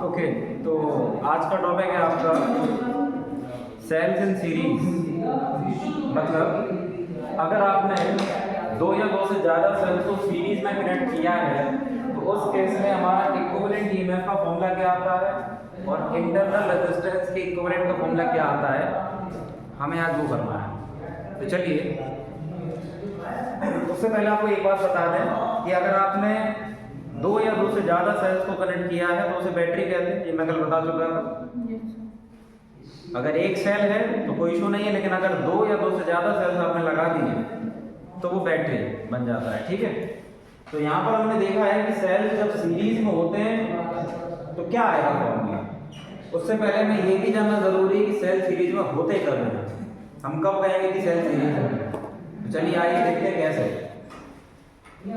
Okay, तो आज का टॉपिक है आपका सेल्स इन सीरीज। मतलब अगर आपने दो या दो से ज़्यादा सेल्स को सीरीज में कनेक्ट किया है तो उस केस में हमारा इक्विवेलेंट ईएमएफ का फॉर्मूला क्या आता है और इंटरनल रेजिस्टेंस के इक्विवेलेंट का फॉर्मूला क्या आता है, हमें आज वो करना है। तो चलिए, उससे पहले आपको एक बात बता दें कि अगर आपने दो या दो से ज़्यादा सेल्स को कनेक्ट किया है तो उसे बैटरी कहते हैं, ये मैं कल बता चुका हूँ। अगर एक सेल है तो कोई इशू नहीं है, लेकिन अगर दो या दो से ज़्यादा सेल्स आपने लगा दिए तो वो बैटरी बन जाता है। ठीक है, तो यहाँ पर हमने देखा है कि सेल्स जब सीरीज में होते हैं तो क्या आएगा फॉर्मूला। उससे पहले मैं ये भी जानना जरूरी है कि सेल सीरीज में होते कब हैं। हम कब कहेंगे कि सेल सीरीज है? तो चलिए आइए देखते हैं कैसे।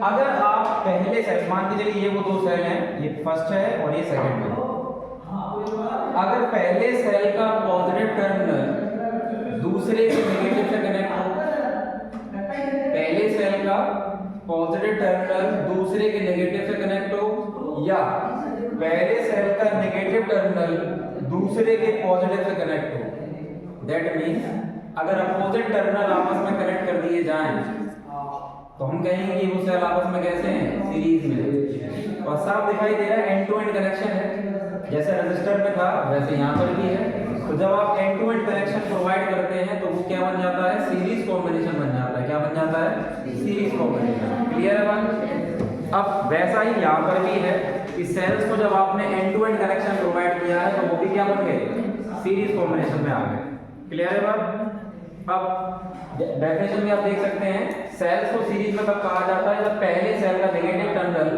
अगर आप पहले सेल, मान के चलिए ये वो दो सेल हैं, ये फर्स्ट है और ये सेकंड है। अगर पहले सेल का पॉजिटिव टर्मिनल दूसरे के नेगेटिव से कनेक्ट हो, पहले सेल का पॉजिटिव टर्मिनल दूसरे के नेगेटिव से कनेक्ट हो, या पहले सेल का नेगेटिव टर्मिनल दूसरे के पॉजिटिव से कनेक्ट हो, दैट मीन्स अगर अपोजिट टर्मिनल आपस में कनेक्ट कर दिए जाएं तो हम कहेंगे कि वो सेल आपस में कैसे हैं, सीरीज में। और साफ दिखाई दे रहा है एंड टू एंड कनेक्शन है, जैसे रजिस्टर में था वैसे यहाँ पर भी है। तो जब आप end to end connection provide करते हैं तो वो क्या बन जाता है, सीरीज कॉम्बिनेशन बन जाता है। क्या बन जाता है, सीरीज कॉम्बिनेशन। क्लियर है बात? अब वैसा ही यहाँ पर भी है कि सेल्स को जब आपने end to end connection provide किया है तो वो भी क्या बन गए, सीरीज कॉम्बिनेशन में आ गए। क्लियर है बात? अब डेफिनेशन में आप देख सकते हैं सेल्स को सीरीज में कब कहा जाता है, जब पहले सेल का नेगेटिव टर्मिनल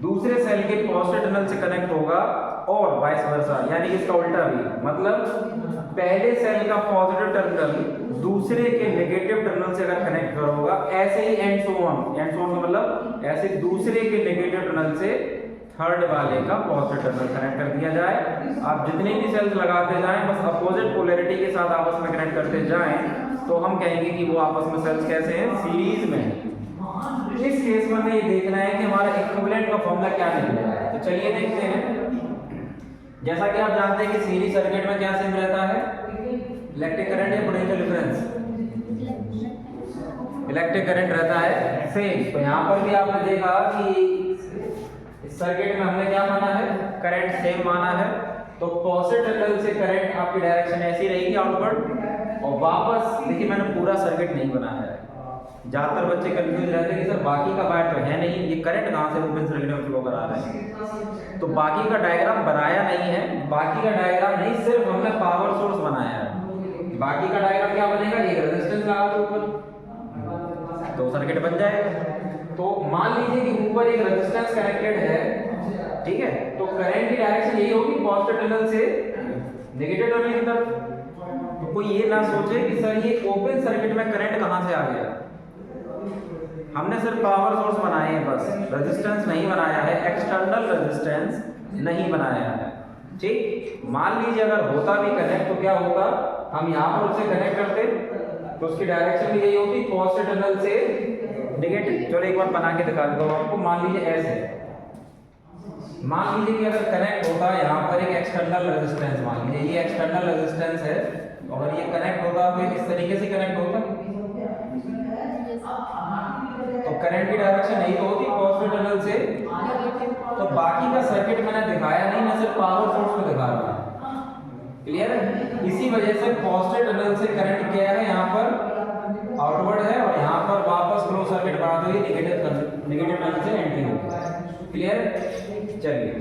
दूसरे सेल के पॉजिटिव टर्मिनल से कनेक्ट होगा और वाइस वर्सा, यानी कि इसका उल्टा भी। मतलब पहले सेल का पॉजिटिव टर्मिनल दूसरे के नेगेटिव टर्मिनल से अगर कनेक्ट होगा, ऐसे ही and so on. And so on का मतलब ऐसे दूसरे के नेगेटिव टर्मिनल से थर्ड वाले का पॉजिटिव टर्मिनल कनेक्ट कर दिया जाए। आप जितने भी सेल्स लगाते जाएं बस अपोजिट पोलैरिटी के साथ आपस में कनेक्ट करते जाएं तो हम कहेंगे कि वो आपस में सेल्स कैसे हैं, सीरीज में। इस केस में हमें ये देखना है कि हमारा इक्विवेलेंट का फॉर्मूला क्या निकलेगा। तो चलिए देखते हैं। जैसा कि आप जानते हैं कि सीरीज सर्किट में क्या सेम रहता है, इलेक्ट्रिक करंट या पोटेंशियल डिफरेंस, इलेक्ट्रिक करंट रहता है सेम। तो यहाँ पर भी आपने देखा कि इस सर्किट में हमने क्या माना है, करंट सेम माना है। तो पॉजिटिव टर्मिनल से करंट आपकी डायरेक्शन ऐसी रहेगी आउटवर्ड, और वापस देखिए मैंने पूरा सर्किट नहीं बनाया है। ज्यादातर बच्चे कंफ्यूज रहते हैं कि सर बाकी का वायर तो है नहीं, ये करंट कहाँ से ओपन सर्किट में फ्लो करा रहा है। तो बाकी का डायग्राम बनाया नहीं है, बाकी का डायग्राम नहीं, सिर्फ हमने पावर सोर्स बनाया है। बाकी का डायग्राम क्या बनेगा, एक रेजिस्टेंस लगा दो ऊपर तो सर्किट बन जाएगा। तो मान लीजिए कि ऊपर एक रेजिस्टेंस कनेक्टेड है, ठीक है, तो करंट की डायरेक्शन यही होगी पॉजिटिव टर्मिनल से नेगेटिव टर्मिनल की तरफ। तो कोई ये ना सोचे कि सर ये ओपन सर्किट में करंट कहां से आ गया। हमने सिर्फ पावर सोर्स बनाए हैं, बस रेजिस्टेंस नहीं बनाया है, एक्सटर्नल रेजिस्टेंस नहीं बनाया है। ठीक, मान लीजिए अगर होता भी कनेक्ट तो क्या होता, हम यहाँ पर उसे कनेक्ट करते तो उसकी डायरेक्शन भी यही होती पॉजिटिव टर्मिनल से नेगेटिव। चलो एक बार बना के दिखा देता हूँ आपको। मान लीजिए ऐसे, मान लीजिए कि अगर कनेक्ट होता है यहाँ पर एक एक्सटर्नल रेजिस्टेंस, मान लीजिए ये एक्सटर्नल रेजिस्टेंस है, और ये कनेक्ट होता तो इस तरीके से कनेक्ट होता तो करंट की डायरेक्शन यही तो होती पॉजिटिव टर्मिनल से। तो बाकी का सर्किट मैंने दिखाया नहीं, मैं सिर्फ पावर सोर्स में दिखा रहा हूँ। क्लियर है? इसी वजह से पॉजिटिव टर्मिनल से करंट क्या है, यहाँ पर आउटवर्ड है, और यहाँ पर वापस क्लोज सर्किट बनाते हुए नेगेटिव टर्मिनल से एंट्री होगी। क्लियर? चलिए,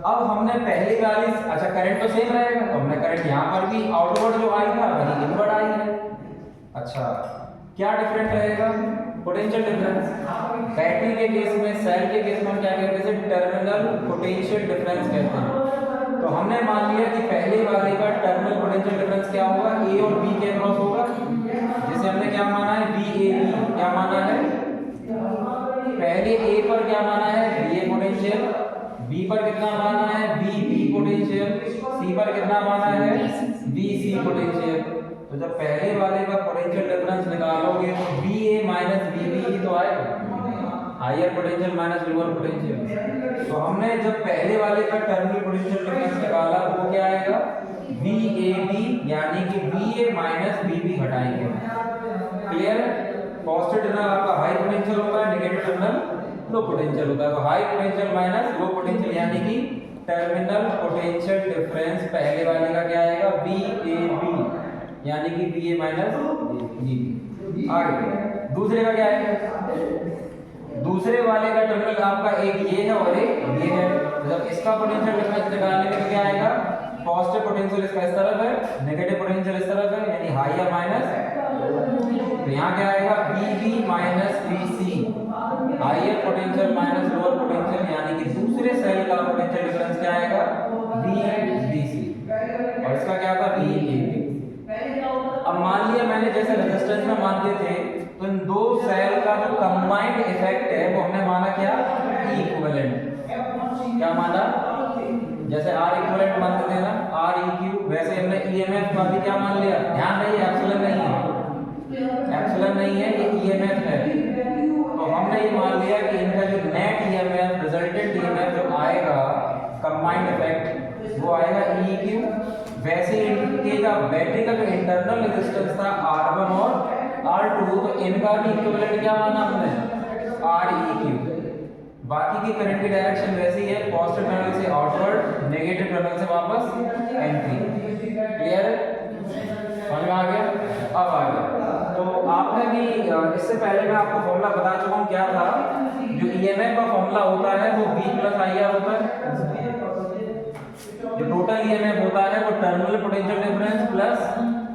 अब हमने पहली वाली, अच्छा करंट तो सेम रहेगा, तो हमने करंट यहाँ पर भी आउटवर्ड जो आई था वही इनवर्ड आई है। अच्छा, क्या डिफरेंट रहेगा, पोटेंशियल डिफरेंस। बैटरी के केस में, सेल के केस में हम क्या कहते हैं, टर्मिनल पोटेंशियल डिफरेंस कहते हैं। तो हमने मान लिया कि पहले वाले का टर्मिनल पोटेंशियल डिफरेंस क्या होगा, ए और बी के अक्रॉस होगा, जिसे हमने क्या माना है, VAB। क्या माना है, पहले ए पर क्या माना है, VA पोटेंशियल, बी पर कितना माना है, VB पोटेंशियल, सी पर कितना माना है, VC पोटेंशियल। तो जब पहले वाले का पोटेंशियल डिफरेंस निकालोगे तो VA माइनस VB ही तो आएगा, higher potential minus lower potential. तो हमने जब पहले वाले का टर्मिनल पोटेंशियल डिफरेंस निकाला वो क्या आएगा, VAB, यानी कि VA माइनस VB घटाएंगे। क्लियर? पॉजिटिव टर्मिनल आपका हाई पोटेंशियल होता है, नेगेटिव टर्मिनल लो पोटेंशियल होता है। तो high potential minus low potential यानी कि टर्मिनल पोटेंशियल डिफरेंस पहले वाले का क्या आएगा, VAB, यानी कि VA माइनस VB। आगे दूसरे का क्या है, दूसरे वाले का टर्मिनल आपका एक ये है और एक ये है। जब इसका पोटेंशियल डिफरेंस निकालने में क्या आएगा, पॉजिटिव पोटेंशियल इसका इस तरफ है, नेगेटिव पोटेंशियल इस तरफ है, यानी हाई माइनस, तो यहाँ क्या आएगा VB minus VC, higher potential minus lower potential, यानी कि दूसरे सेल का पोटेंशियल डिफरेंस क्या आएगा, VBC, और इसका क्या था, VAB। अब मान लिया मैंने जैसे रेजिस्टेंस में मानते थे, तो इन दो सेल का जो कंबाइंड इफेक्ट है वो हमने माना क्या, E इक्विवेलेंट। क्या माना, जैसे R इक्विवेलेंट मानते थे ना, REQ, वैसे हमने EMF का भी क्या मान लिया, ध्यान रहिए एप्सिलॉन नहीं है, एप्सिलॉन नहीं है, ये EMF है। तो हमने ये मान लिया कि इनका जो नेट EMF, रिजल्टेंट EMF जो आएगा कंबाइंड इफेक्ट वो आएगा EQ। वैसे इनके का बैटरी का जो इंटरनल रेजिस्टेंस था R1 और R2, तो इनका भी इक्विवेलेंट क्या माना हमने, REQ। बाकी की करंट की डायरेक्शन वैसी है, पॉजिटिव टर्मिनल से आउटवर्ड, नेगेटिव टर्मिनल से वापस एंट्री। क्लियर है, समझ में आ गया? अब आ गया तो आपने भी इससे पहले मैं आपको फॉर्मूला बता चुका हूँ, क्या था, जो EMF का फॉर्मूला होता है वो V प्लस IR होता है। जो टोटल EMF होता है वो terminal potential difference plus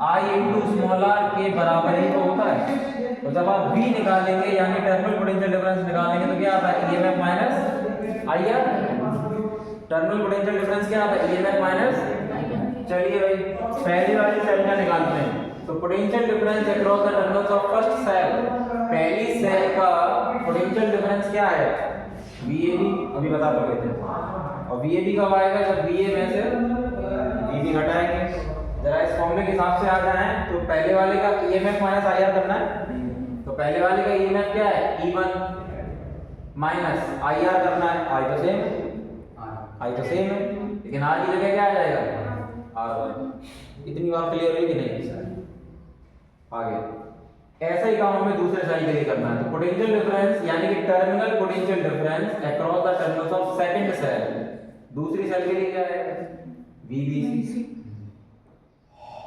I into small r के बराबर ही तो होता है। तो जब आप V निकालेंगे यानी टर्मिनल पोटेंशियल डिफरेंस निकालेंगे तो क्या आता है, EMF minus IR। Terminal potential difference क्या आता है, EMF माइनस, चलिए भाई पहली वाली सेल का निकालते हैं। तो potential difference across the terminals of first cell, पहली सेल का पोटेंशियल डिफरेंस क्या है, VAB, अभी बता चुके थे। और VAB कब आएगा, जब VA में से VB घटाएंगे। जरा इस फॉर्मूले के हिसाब से आ जाए, तो पहले वाले का EMF माइनस IR करना है, तो पहले वाले का EMF क्या है, E1 माइनस IR करना है, I तो सेम है, लेकिन R की जगह क्या आ जाएगा, R1। इतनी बात क्लियर हुई कि नहीं? आगे ऐसा ही काम हमें दूसरे सेल के लिए करना है। तो पोटेंशियल डिफरेंस यानी कि terminal potential difference across the terminals of second cell, दूसरी सेल के लिए क्या है, VBC,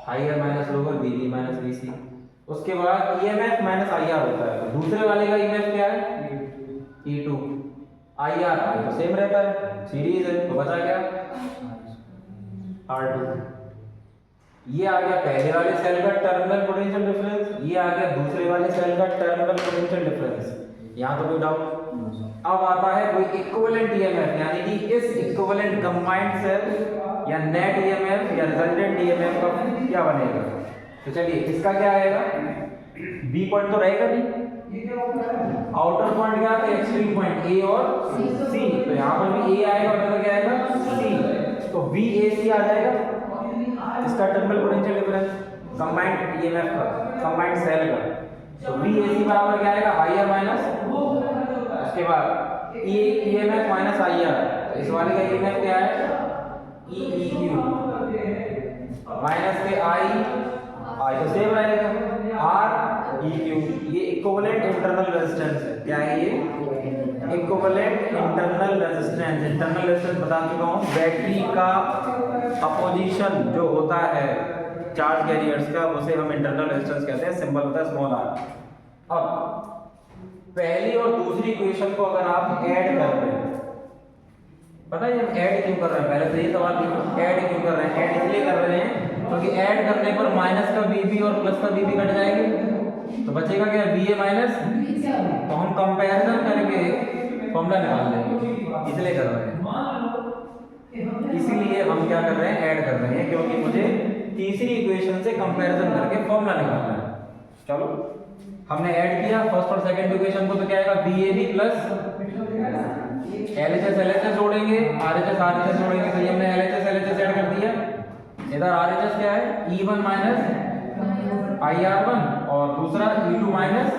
higher minus lower, VB minus VC। उसके बाद EMF माइनस IR होता है। तो दूसरे वाले का EMF क्या है, E2, IR तो सेम रहता है, सीरीज है, तो बचा क्या, R2। ये आ गया पहले वाले सेल का टर्मिनल पोटेंशियल डिफरेंस, ये आ गया दूसरे वाले सेल का टर्मिनल पोटेंशियल डिफरेंस। यहाँ तो कोई डाउट? अब आता है कोई इक्विवेलेंट EMF, यानी कि इस इक्विवेलेंट कंबाइंड सेल या नेट EMF या रिजल्टेंट EMF का क्या बनेगा। तो चलिए इसका क्या आएगा, B पॉइंट तो रहेगा नहीं, आउटर पॉइंट क्या है, एक्सट्रीम पॉइंट A और C, तो यहाँ पर भी A आएगा और इधर क्या आएगा C, तो VAC आ जाएगा इसका terminal potential difference combined EMF का, कंबाइंड सेल का। तो VAC बराबर क्या आएगा, IR माइनस, उसके बाद EMF माइनस IR, तो इस वाले का EMF क्या है, EEQ माइनस के I तो सेम रहेगा, REQ। ये इक्विवेलेंट इंटरनल रेजिस्टेंस है, क्या है ये, equivalent internal resistance. Internal resistance बता चुका हूँ, बैटरी का अपोजिशन जो होता है चार्ज कैरियर्स का, उसे हम इंटरनल रेजिस्टेंस कहते हैं, सिंबल होता है स्मॉल r। अब पहली और दूसरी इक्वेशन को अगर आप ऐड कर रहे हैं, पता है हम ऐड क्यों कर रहे हैं, पहले तो ये सवाल देखो, ऐड क्यों कर रहे हैं, ऐड इसलिए कर रहे हैं क्योंकि ऐड करने पर माइनस का VB और प्लस का VB कट जाएंगे, तो बचेगा क्या, VA माइनस, तो हम कंपैरिजन करके फॉर्मूला निकाल लेंगे, इसलिए कर रहे हैं। इसीलिए हम क्या कर रहे हैं, ऐड कर रहे हैं, क्योंकि मुझे तीसरी इक्वेशन से कंपैरिजन करके फॉर्मूला निकालना है। चलो हमने ऐड किया फर्स्ट और सेकंड इक्वेशन को, तो क्या आएगा, VAB प्लस LHS LHS जोड़ेंगे, RHS RHS जोड़ेंगे, तो ये हमने LHS LHS ऐड कर दिया। इधर RHS क्या है, E1 माइनस IR1 और दूसरा E2 माइनस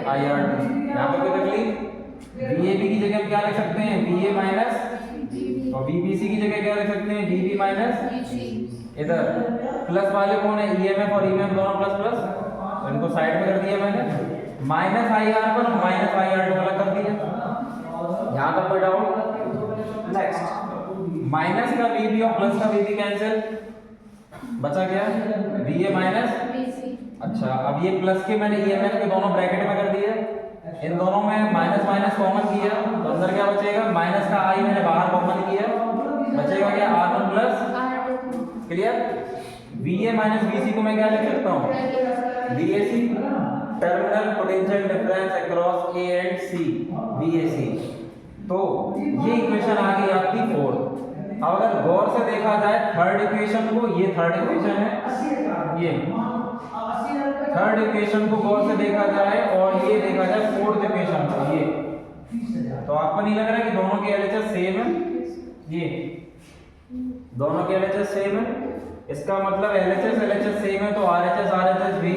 IR2। यहाँ पे कोई तकलीफ? VAB की जगह क्या लिख सकते हैं? VA माइनस, और VBC की जगह क्या लिख सकते हैं? VB minus. इधर प्लस वाले कौन है? EMF और EMF दोनों प्लस प्लस, तो इनको साइड में कर दिया मैंने। माइनस IR1 माइनस IR2 अलग कर दिया। यहाँ तक कोई डाउट? नेक्स्ट, माइनस का VB और प्लस का VB कैंसिल, बचा क्या? VA minus. अच्छा, अब ये प्लस के मैंने EMF के दोनों ब्रैकेट में कर दिए, इन दोनों में माइनस माइनस कॉमन किया, तो अंदर क्या बचेगा? माइनस का I मैंने बाहर कॉमन किया, बचेगा क्या? R1 plus. Clear? VA minus VC को मैं क्या लिख सकता हूँ? VAC, terminal potential difference across A and C, VAC। तो ये इक्वेशन आ गई आपकी 4। अब अगर गौर से देखा जाए थर्ड इक्वेशन को, ये थर्ड इक्वेशन है, ये थर्ड इक्वेशन को गौर से देखा जाए और ये देखा जाए फोर्थ इक्वेशन को, ये तो आपको नहीं लग रहा है कि दोनों के LHS सेम है? ये दोनों के LHS सेम है, इसका मतलब LHS सेम है तो RHS भी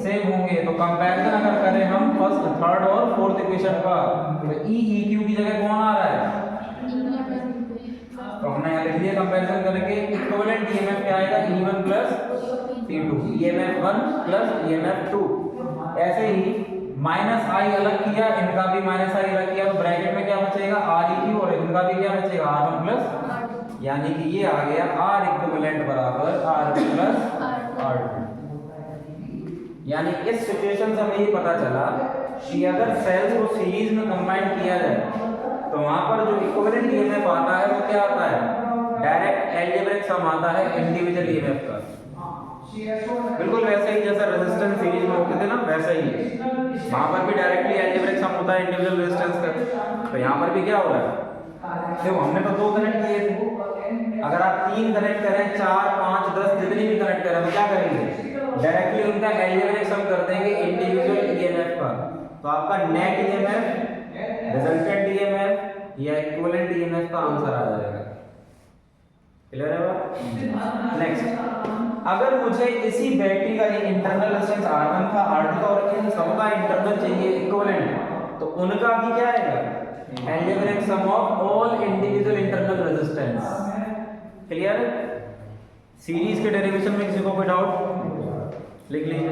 सेम होंगे। तो कंपैरिजन अगर करें हम फर्स्ट, थर्ड और फोर्थ इक्वेशन का, तो EQ की जगह कौन आ रहा है? तो हमने यहाँ लिख दिया कंपैरिजन करेंगे, इक्विवेलेंट EMF क्या आएगा? E1 plus E2, EMF 1 plus EMF 2। ऐसे ही माइनस I अलग किया, इनका भी माइनस I अलग किया, तो ब्रैकेट में क्या बचेगा? REQ, और इनका भी क्या बचेगा? R1 प्लस, यानी कि ये आ गया R इक्विवेलेंट बराबर R1 प्लस R2। यानी इस सिचुएशन से हमें ये पता चला कि अगर सेल्स को सीरीज में कंबाइन किया जाए तो वहां पर जो इक्विवेलेंट EMF आता है वो क्या आता है? डायरेक्ट अलजेब्रिक सम आता है इंडिविजुअल EMF का। बिल्कुल वैसे ही जैसा रेजिस्टेंस सीरीज में होते थे ना, वैसा ही वहां पर भी डायरेक्टली अलजेब्रिक सम होता है इंडिविजुअल रेजिस्टेंस का। तो यहाँ पर भी क्या हो रहा है? देखो हमने तो 2 कनेक्ट किए थे, अगर आप 3 कनेक्ट करें, 4, 5, 10 जितनी भी कनेक्ट करें तो क्या करेंगे? डायरेक्टली उनका अलजेब्रिक सम कर देंगे इंडिविजुअल EMF का। तो आपका नेट EMF, रिजल्टेंट EMF या इक्विवेलेंट EMF का आंसर आ जाएगा। क्लियर है बात? नेक्स्ट, अगर मुझे इसी बैटरी का इंटरनल रेजिस्टेंस R1 था, R2 था और इन सबका इंटरनल चाहिए इक्विवेलेंट, तो उनका भी क्या आएगा? Algebraic sum of all individual internal resistance. Clear? Series के डेरिवेशन में किसी को कोई डाउट? लिख लीजिए।